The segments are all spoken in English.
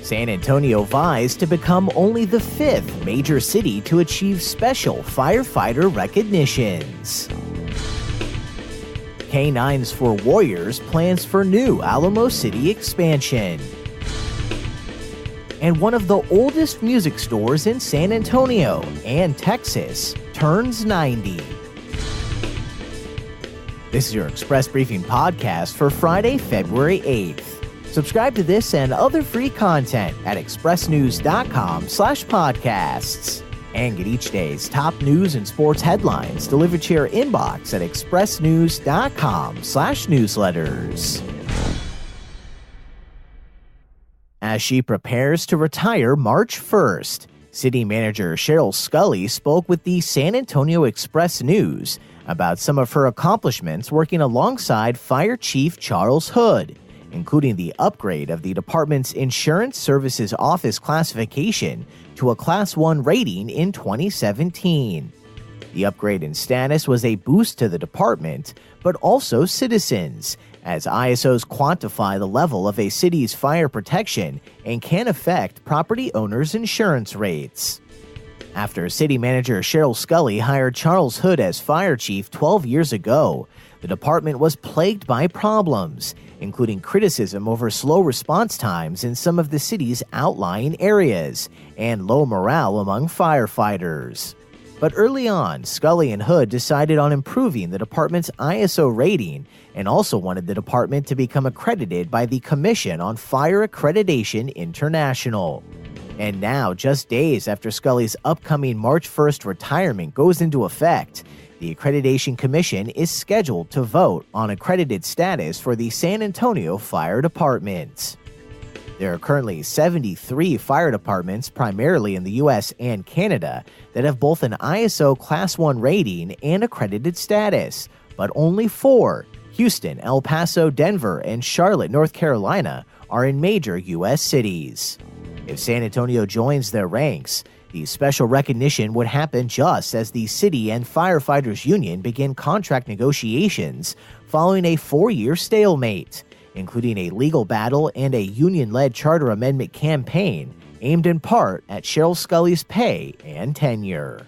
San Antonio vies to become only the 5th major city to achieve special firefighter recognitions. K9s for Warriors plans for new Alamo City expansion. And one of the oldest music stores in San Antonio and Texas turns 90. This is your Express Briefing podcast for Friday, February 8th. Subscribe to this and other free content at expressnews.com/podcasts. And get each day's top news and sports headlines delivered to your inbox at expressnews.com/newsletters. As she prepares to retire March 1st, City Manager Cheryl Scully spoke with the San Antonio Express News about some of her accomplishments working alongside Fire Chief Charles Hood, including the upgrade of the department's Insurance Services Office classification to a Class 1 rating in 2017. The upgrade in status was a boost to the department, but also citizens, as ISOs quantify the level of a city's fire protection and can affect property owners' insurance rates. After City Manager Cheryl Scully hired Charles Hood as fire chief 12 years ago, the department was plagued by problems, including criticism over slow response times in some of the city's outlying areas and low morale among firefighters. But early on, Scully and Hood decided on improving the department's ISO rating and also wanted the department to become accredited by the Commission on Fire Accreditation International. And now, just days after Scully's upcoming March 1st retirement goes into effect, the Accreditation Commission is scheduled to vote on accredited status for the San Antonio Fire Department. There are currently 73 fire departments, primarily in the U.S. and Canada, that have both an ISO Class 1 rating and accredited status, but only 4, Houston, El Paso, Denver, and Charlotte, North Carolina, are in major U.S. cities. If San Antonio joins their ranks, the special recognition would happen just as the city and firefighters union begin contract negotiations following a 4-year stalemate, including a legal battle and a union-led charter amendment campaign aimed in part at Cheryl Scully's pay and tenure.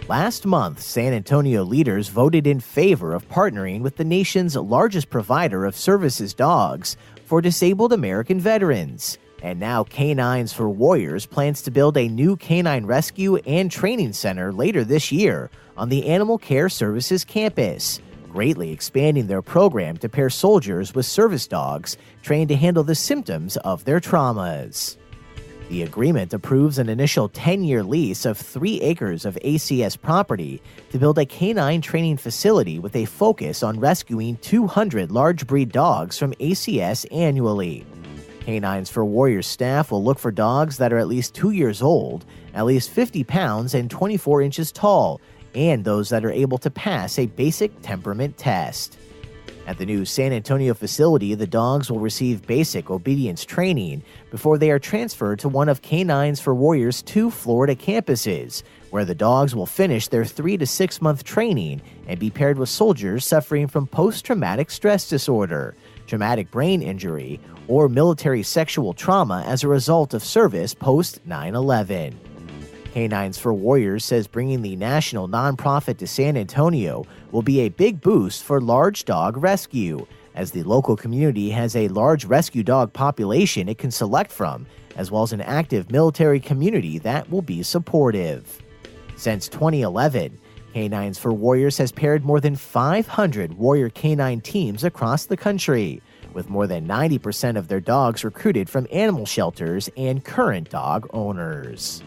Last month, San Antonio leaders voted in favor of partnering with the nation's largest provider of services dogs for disabled American veterans. And now K9s for Warriors plans to build a new canine rescue and training center later this year on the Animal Care Services campus, greatly expanding their program to pair soldiers with service dogs trained to handle the symptoms of their traumas. The agreement approves an initial 10-year lease of 3 acres of ACS property to build a canine training facility with a focus on rescuing 200 large breed dogs from ACS annually. K9s for Warriors staff will look for dogs that are at least 2 years old, at least 50 pounds and 24 inches tall, and those that are able to pass a basic temperament test. At the new San Antonio facility, the dogs will receive basic obedience training before they are transferred to one of K9s for Warriors' 2 Florida campuses, where the dogs will finish their 3 to 6 month training and be paired with soldiers suffering from post-traumatic stress disorder, traumatic brain injury, or military sexual trauma as a result of service post 9/11. K9s for Warriors says bringing the national nonprofit to San Antonio will be a big boost for large dog rescue, as the local community has a large rescue dog population it can select from, as well as an active military community that will be supportive. Since 2011, K9s for Warriors has paired more than 500 Warrior K9 teams across the country, with more than 90% of their dogs recruited from animal shelters and current dog owners.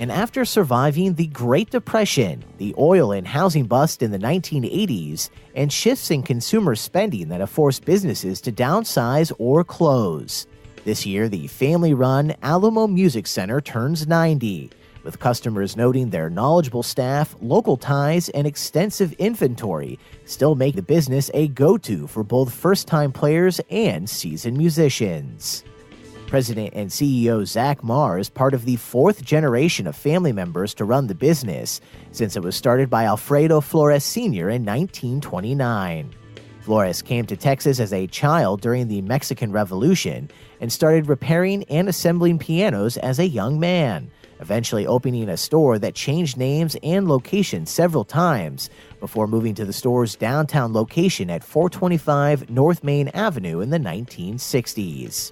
And after surviving the Great Depression, the oil and housing bust in the 1980s, and shifts in consumer spending that have forced businesses to downsize or close, this year the family-run Alamo Music Center turns 90, with customers noting their knowledgeable staff, local ties, and extensive inventory still make the business a go-to for both first-time players and seasoned musicians. President and CEO Zach Marr is part of the 4th generation of family members to run the business, since it was started by Alfredo Flores Sr. in 1929. Flores came to Texas as a child during the Mexican Revolution and started repairing and assembling pianos as a young man, eventually opening a store that changed names and location several times before moving to the store's downtown location at 425 North Main Avenue in the 1960s.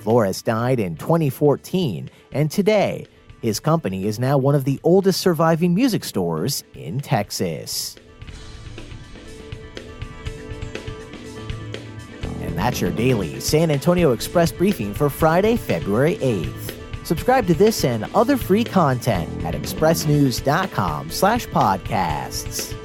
Flores died in 2014, and today, his company is now one of the oldest surviving music stores in Texas. And that's your daily San Antonio Express briefing for Friday, February 8th. Subscribe to this and other free content at expressnews.com/podcasts.